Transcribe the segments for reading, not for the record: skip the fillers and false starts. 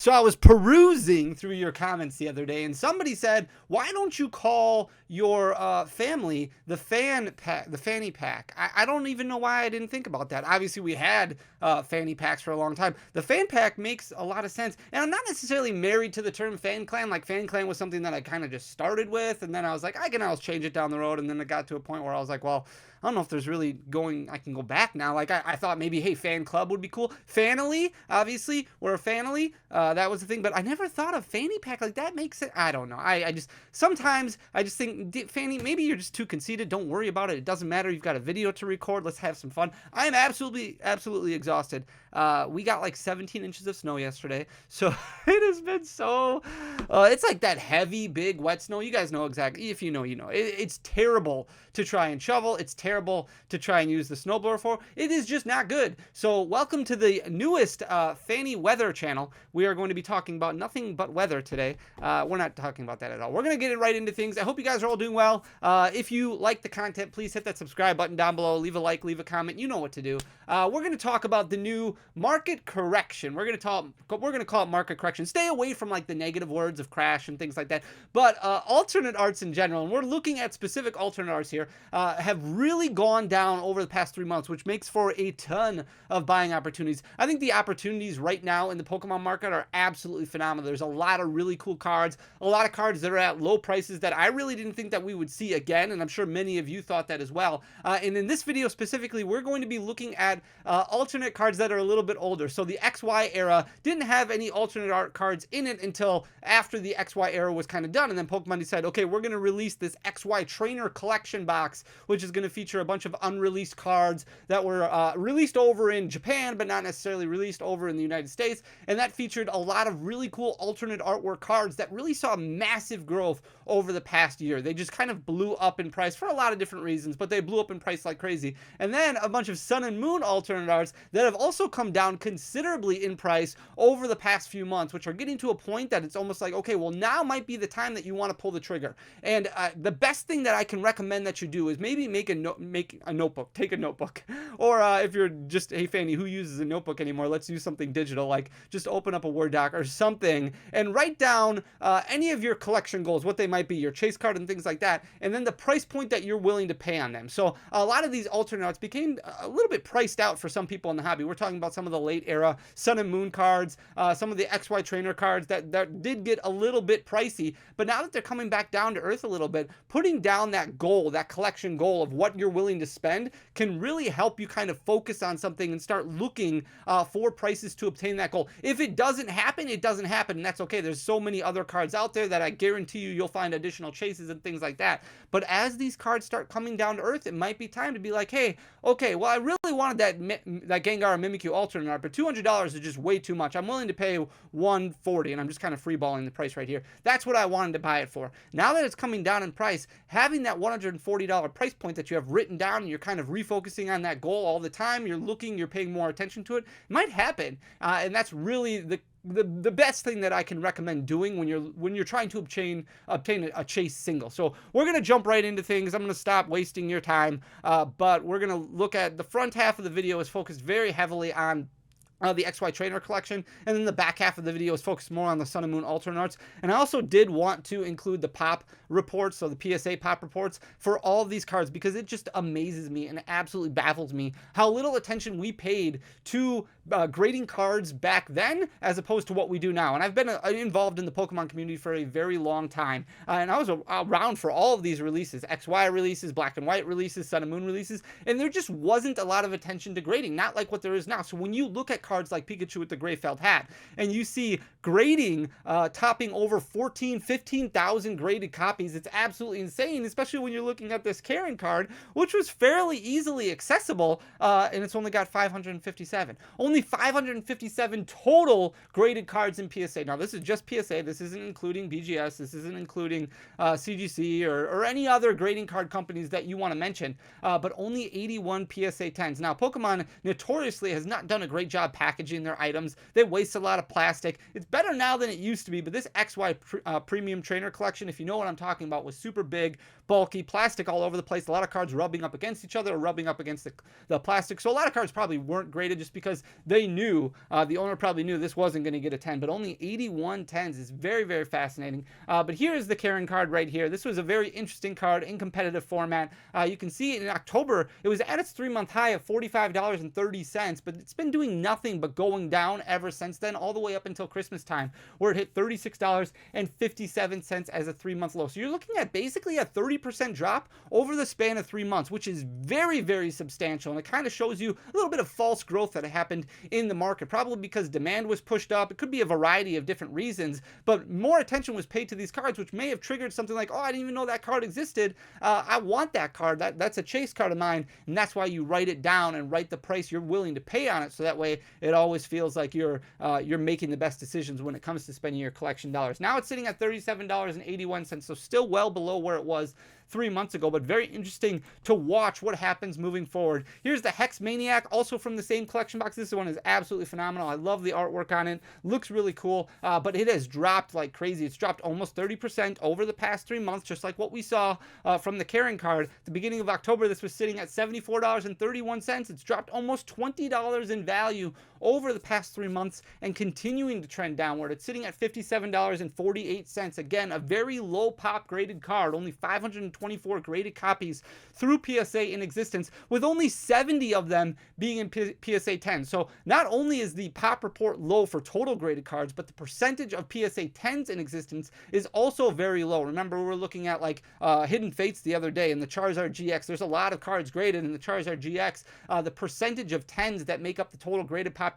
So I was perusing through your comments the other day, and somebody said, "Why don't you call your family the fanny pack?" I don't even know why I didn't think about that. Obviously, we had fanny packs for a long time. The fan pack makes a lot of sense, and I'm not necessarily married to the term fan clan. Like fan clan was something that I kind of just started with, and then I was like, I can always change it down the road, and then it got to a point where I was like, well, I don't know if there's really I can go back now. Like, I thought maybe, hey, fan club would be cool. Fanily, obviously, we're a fanily. That was the thing, but I never thought of fanny pack. Like, that makes it, I don't know. Sometimes I just think, fanny, maybe you're just too conceited. Don't worry about it. It doesn't matter. You've got a video to record. Let's have some fun. I am absolutely exhausted. We got like 17 inches of snow yesterday, so it has been so, it's like that heavy, big, wet snow. You guys know exactly. If you know, you know. It's terrible to try and shovel. It's terrible to try and use the snowblower for. It is just not good. So welcome to the newest Fanny Weather channel. We are going to be talking about nothing but weather today. We're not talking about that at all. We're going to get right into things. I hope you guys are all doing well. If you like the content, please hit that subscribe button down below. Leave a like, leave a comment. You know what to do. We're going to talk about the new market correction. We're going to call it market correction. Stay away from like the negative words of crash and things like that. But alternate arts in general, and we're looking at specific alternate arts here, have really gone down over the past 3 months, which makes for a ton of buying opportunities. I think the opportunities right now in the Pokemon market are absolutely phenomenal. There's a lot of really cool cards, a lot of cards that are at low prices that I really didn't think that we would see again, and I'm sure many of you thought that as well. And in this video specifically, we're going to be looking at alternate cards that are a little bit older. So the XY era didn't have any alternate art cards in it until after the XY era was kind of done, and then Pokemon decided, okay, we're going to release this XY trainer collection box, which is going to feature a bunch of unreleased cards that were released over in Japan, but not necessarily released over in the United States. And that featured a lot of really cool alternate artwork cards that really saw massive growth over the past year. They just kind of blew up in price for a lot of different reasons, but they blew up in price like crazy. And then a bunch of Sun and Moon alternate arts that have also come down considerably in price over the past few months, which are getting to a point that it's almost like, okay, well, now might be the time that you want to pull the trigger. And the best thing that I can recommend that you do is maybe make a notebook. Take a notebook. Or if you're just, hey, Fanny, who uses a notebook anymore? Let's use something digital, like just open up a Word doc or something and write down any of your collection goals, what they might be, your chase card and things like that, and then the price point that you're willing to pay on them. So a lot of these alternate arts became a little bit priced out for some people in the hobby. We're talking about some of the late era Sun and Moon cards, some of the XY trainer cards that did get a little bit pricey, but now that they're coming back down to earth a little bit, putting down that goal, that collection goal of what you're willing to spend can really help you kind of focus on something and start looking for prices to obtain that goal. If it doesn't happen, it doesn't happen, and that's okay. There's so many other cards out there that I guarantee you'll find additional chases and things like that. But as these cards start coming down to earth, it might be time to be like, hey, okay, well, I really wanted that Gengar and Mimikyu alternate art, but $200 is just way too much. I'm willing to pay $140, and I'm just kind of freeballing the price right here. That's what I wanted to buy it for. Now that it's coming down in price, having that $140 price point that you have written down, and you're kind of refocusing on that goal all the time, you're paying more attention to it, might happen. And that's really the best thing that I can recommend doing when you're trying to obtain a chase single. So we're going to jump right into things. I'm going to stop wasting your time, but we're going to look at the front half of the video is focused very heavily on the XY Trainer collection, and then the back half of the video is focused more on the Sun and Moon alternate arts. And I also did want to include the pop reports, so the PSA pop reports for all of these cards, because it just amazes me and absolutely baffles me how little attention we paid to grading cards back then as opposed to what we do now. And I've been involved in the Pokemon community for a very long time, and I was around for all of these releases, XY releases, Black and White releases, Sun and Moon releases, and there just wasn't a lot of attention to grading, not like what there is now. So when you look at cards like Pikachu with the gray felt hat, and you see grading topping over 15,000 graded copies, it's absolutely insane, especially when you're looking at this Karen card, which was fairly easily accessible, and it's only got 557. Only 557 total graded cards in PSA. Now, this is just PSA. This isn't including BGS. This isn't including CGC or any other grading card companies that you want to mention, but only 81 PSA 10s. Now, Pokemon notoriously has not done a great job packaging their items. They waste a lot of plastic. It's better now than it used to be, but this XY premium trainer collection, if you know what I'm talking about, was super big, bulky, plastic all over the place. A lot of cards rubbing up against each other or rubbing up against the plastic. So a lot of cards probably weren't graded just because they knew, the owner probably knew this wasn't going to get a 10, but only 81 10s is very, very fascinating. But here is the Karen card right here. This was a very interesting card in competitive format. You can see in October, it was at its 3-month high of $45.30, but it's been doing nothing but going down ever since then, all the way up until Christmas time, where it hit $36.57 as a 3-month low. So you're looking at basically a 30% drop over the span of 3 months, which is very, very substantial. And it kind of shows you a little bit of false growth that happened in the market, probably because demand was pushed up. It could be a variety of different reasons, but more attention was paid to these cards, which may have triggered something like, oh, I didn't even know that card existed. I want that card. That's a chase card of mine. And that's why you write it down and write the price you're willing to pay on it. So that way it always feels like you're making the best decisions when it comes to spending your collection dollars. Now it's sitting at $37.81, so still well below where it was 3 months ago, but very interesting to watch what happens moving forward. Here's the Hex Maniac, also from the same collection box. This one is absolutely phenomenal. I love the artwork on it. Looks really cool, but it has dropped like crazy. It's dropped almost 30% over the past 3 months, just like what we saw from the Karen card. At the beginning of October, this was sitting at $74.31. It's dropped almost $20 in value over the past 3 months and continuing to trend downward. It's sitting at $57.48. Again, a very low pop graded card, only 524 graded copies through PSA in existence, with only 70 of them being in PSA 10. So not only is the pop report low for total graded cards, but the percentage of PSA 10s in existence is also very low. Remember, we were looking at like Hidden Fates the other day and the Charizard GX. There's a lot of cards graded in the Charizard GX. The percentage of 10s that make up the total graded population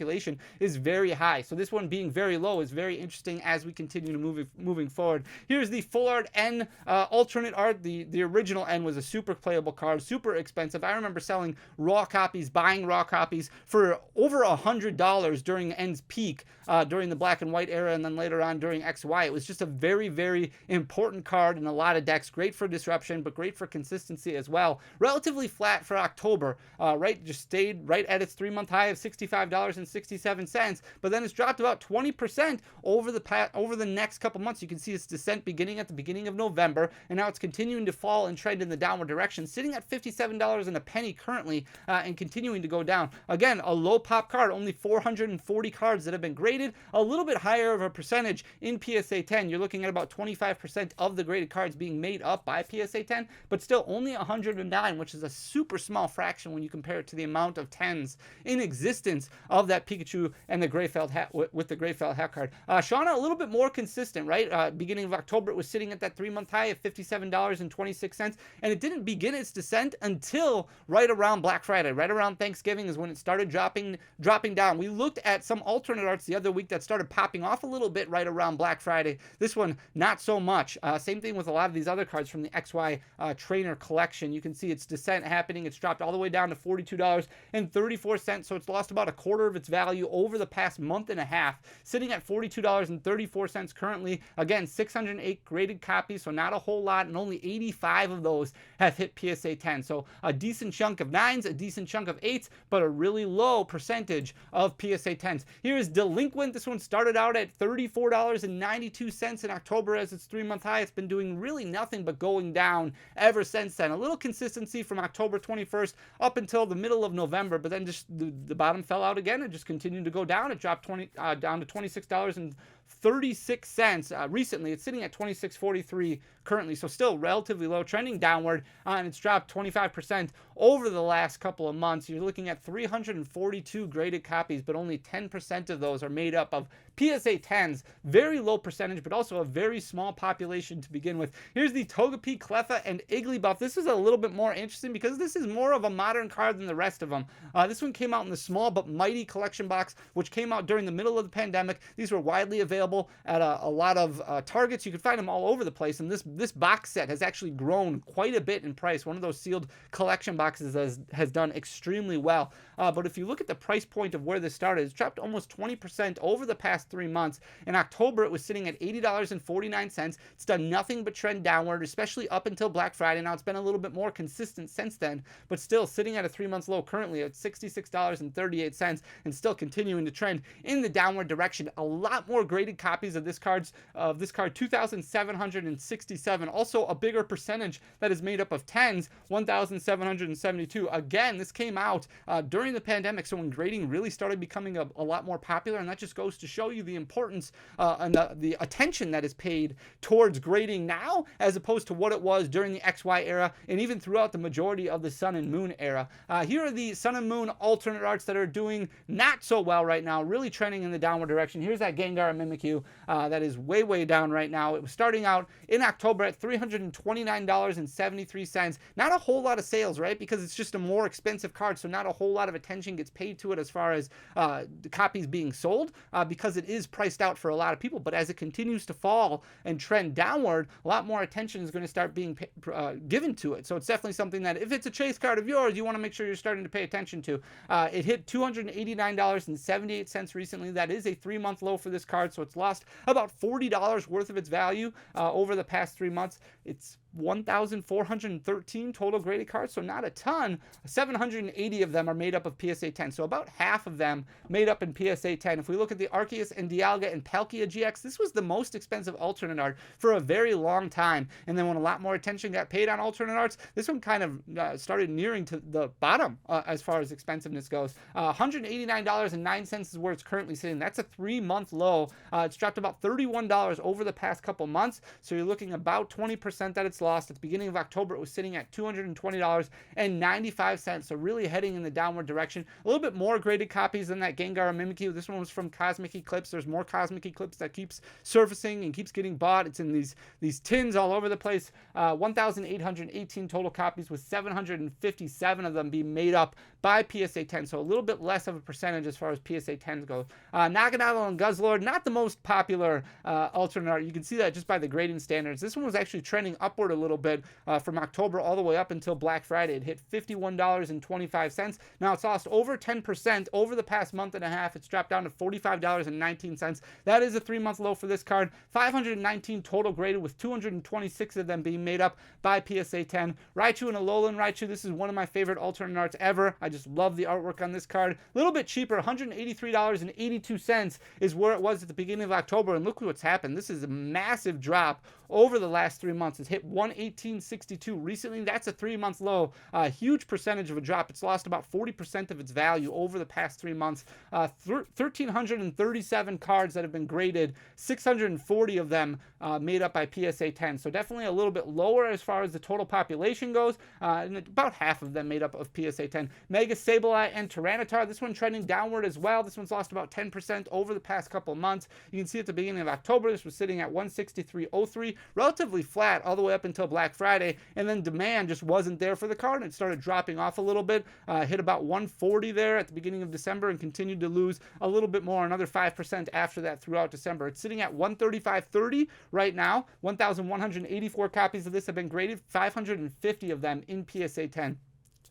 is very high. So this one being very low is very interesting as we continue to moving forward. Here's the full art N alternate art. The original N was a super playable card, super expensive. I remember selling raw copies, buying raw copies for over $100 during N's peak, during the black and white era, and then later on during XY. It was just a very, very important card in a lot of decks. Great for disruption, but great for consistency as well. Relatively flat for October, right? Just stayed right at its 3-month high of $65.67, but then it's dropped about 20% over the next couple months. You can see its descent beginning at the beginning of November, and now it's continuing to fall and trend in the downward direction, sitting at $57 and a penny currently, and continuing to go down. Again, a low pop card, only 440 cards that have been graded, a little bit higher of a percentage in PSA 10. You're looking at about 25% of the graded cards being made up by PSA 10, but still only 109, which is a super small fraction when you compare it to the amount of 10s in existence of that Pikachu and the Greyfeld hat with the Greyfeld hat card. Shauna, a little bit more consistent, right? Beginning of October, it was sitting at that 3-month high of $57.26, and it didn't begin its descent until right around Black Friday, right around Thanksgiving is when it started dropping down. We looked at some alternate arts the other week that started popping off a little bit right around Black Friday. This one, not so much. Same thing with a lot of these other cards from the XY trainer collection. You can see its descent happening. It's dropped all the way down to $42.34, so it's lost about a quarter of its value over the past month and a half, sitting at $42.34 currently. Again, 608 graded copies, so not a whole lot, and only 85 of those have hit PSA 10. So a decent chunk of 9s, a decent chunk of 8s, but a really low percentage of PSA 10s. Here is Delinquent. This one started out at $34.92 in October as its 3-month high. It's been doing really nothing but going down ever since then. A little consistency from October 21st up until the middle of November, but then just the bottom fell out again and just continued to go down. It dropped down to $26.36 recently. It's sitting at $26.43 currently, so still relatively low, trending downward, and it's dropped 25% over the last couple of months. You're looking at 342 graded copies, but only 10% of those are made up of PSA 10s. Very low percentage, but also a very small population to begin with. Here's the Togepi, Cleffa, and Igglybuff. This is a little bit more interesting because this is more of a modern card than the rest of them. This one came out in the small but mighty collection box, which came out during the middle of the pandemic. These were widely available at a lot of Targets. You could find them all over the place, and this box set has actually grown quite a bit in price. One of those sealed collection boxes has done extremely well. But if you look at the price point of where this started, it's dropped almost 20% over the past 3 months. In October, it was sitting at $80.49. It's done nothing but trend downward, especially up until Black Friday. Now it's been a little bit more consistent since then, but still sitting at a 3-month low currently at $66.38 and still continuing to trend in the downward direction. A lot more graded copies of this card, 2,767. Also a bigger percentage that is made up of 10s, 1,772. Again, this came out during the pandemic, so when grading really started becoming a lot more popular, and that just goes to show you the importance and the attention that is paid towards grading now as opposed to what it was during the XY era and even throughout the majority of the Sun and Moon era. Here are the Sun and Moon alternate arts that are doing not so well right now, really trending in the downward direction. Here's that Gengar and Mimikyu that is way down right now. It was starting out in October at $329.73. Not a whole lot of sales, right? Because it's just a more expensive card, so not a whole lot of attention gets paid to it as far as the copies being sold because it is priced out for a lot of people. But as it continues to fall and trend downward, a lot more attention is going to start being given to it. So it's definitely something that if it's a chase card of yours, you want to make sure you're starting to pay attention to. It hit $289.78 recently. That is a 3-month low for this card, so it's lost about $40 worth of its value over the past 3 months. It's 1,413 total graded cards, so not a ton. 780 of them are made up of PSA 10, so about half of them made up in PSA 10. If we look at the Arceus and Dialga and Palkia GX, this was the most expensive alternate art for a very long time. And then when a lot more attention got paid on alternate arts, this one kind of started nearing to the bottom as far as expensiveness goes. $189.09 is where it's currently sitting. That's a 3-month low. It's dropped about $31 over the past couple months, so you're looking about 20% that it's lost. At the beginning of October, it was sitting at $220.95, so really heading in the downward direction. A little bit more graded copies than that Gengar and Mimikyu. This one was from Cosmic Eclipse. There's more Cosmic Eclipse that keeps surfacing and keeps getting bought. It's in these tins all over the place. 1,818 total copies, with 757 of them being made up by PSA 10, so a little bit less of a percentage as far as PSA 10s go. Naganadel and Guzzlord, not the most popular alternate art. You can see that just by the grading standards. This one was actually trending upward a little bit from October all the way up until Black Friday. It hit $51.25. Now it's lost over 10% over the past month and a half. It's dropped down to $45.19. That is a 3-month low for this card. 519 total graded, with 226 of them being made up by PSA 10. Raichu and Alolan Raichu, this is one of my favorite alternate arts ever. I just love the artwork on this card. A little bit cheaper, $183.82 is where it was at the beginning of October, and look what's happened. This is a massive drop over the last 3 months. It's hit $118.62 recently. That's a 3-month low. A huge percentage of a drop. It's lost about 40% of its value over the past 3 months. 1,337 cards that have been graded, 640 of them made up by PSA 10. So definitely a little bit lower as far as the total population goes, and about half of them made up of PSA 10. Mega Sableye and Tyranitar, this one trending downward as well. This one's lost about 10% over the past couple months. You can see at the beginning of October, this was sitting at 163.03, relatively flat all the way up until Black Friday, and then demand just wasn't there for the card, and it started dropping off a little bit. Hit about 140 there at the beginning of December and continued to lose a little bit more, another 5% after that throughout December. It's sitting at 135.30 right now. 1,184 copies of this have been graded, 550 of them in PSA 10.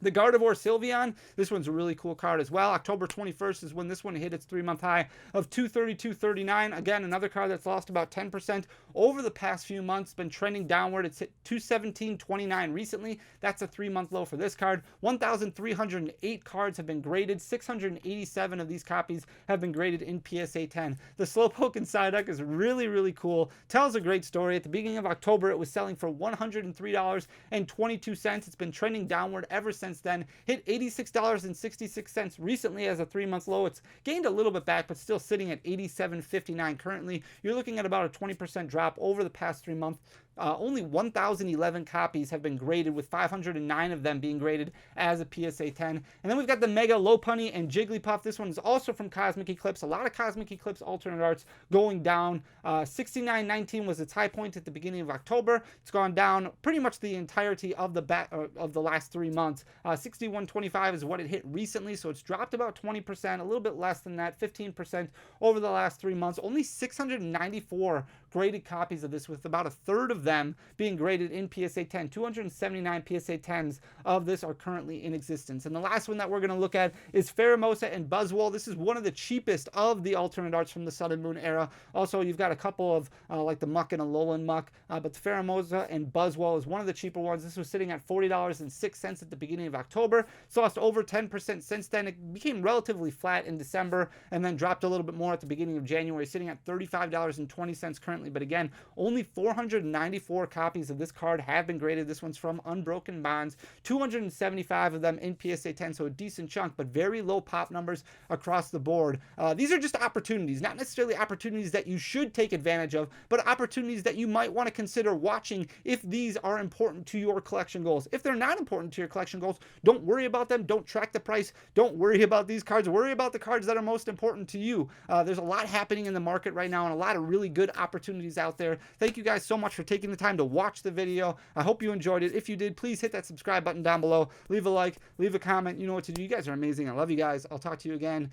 The Gardevoir Sylveon, this one's a really cool card as well. October 21st is when this one hit its 3-month high of 232.39. Again, another card that's lost about 10% over the past few months, been trending downward. It's hit 217.29 recently. That's a 3-month low for this card. 1,308 cards have been graded. 687 of these copies have been graded in PSA 10. The Slowpoke and Psyduck is really cool. Tells a great story. At the beginning of October, it was selling for $103.22. It's been trending downward ever since then. Hit $86.66 recently as a 3-month low. It's gained a little bit back, but still sitting at $87.59 currently. You're looking at about a 20% drop over the past 3 months. Only 1,011 copies have been graded, with 509 of them being graded as a PSA 10. And then we've got the Mega Lopunny and Jigglypuff. This one is also from Cosmic Eclipse. A lot of Cosmic Eclipse alternate arts going down. 69.19 was its high point at the beginning of October. It's gone down pretty much the entirety of the last 3 months. 61.25 is what it hit recently, so it's dropped about 20%, a little bit less than that, 15% over the last 3 months. Only 694 graded copies of this, with about a third of them them being graded in PSA 10. 279 PSA 10s of this are currently in existence. And the last one that we're going to look at is Pheromosa and Buzzwole. This is one of the cheapest of the alternate arts from the Sun and Moon era. Also, you've got a couple of like the Muck and Alolan Muck, but the Pheromosa and Buzzwole is one of the cheaper ones. This was sitting at $40.06 at the beginning of October. It's lost over 10% since then. It became relatively flat in December and then dropped a little bit more at the beginning of January, sitting at $35.20 currently. But again, only 494 copies of this card have been graded. This one's from Unbroken Bonds, 275 of them in PSA 10, so a decent chunk, but very low pop numbers across the board. These are just opportunities, not necessarily opportunities that you should take advantage of, but opportunities that you might want to consider watching if these are important to your collection goals. If they're not important to your collection goals, don't worry about them. Don't track the price. Don't worry about these cards. Worry about the cards that are most important to you. There's a lot happening in the market right now and a lot of really good opportunities out there. Thank you guys so much for taking the time to watch the video. I hope you enjoyed it. If you did, please hit that subscribe button down below. Leave a like, leave a comment. You know what to do. You guys are amazing. I love you guys. I'll talk to you again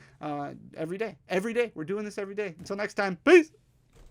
every day. Every day. We're doing this every day. Until next time, peace.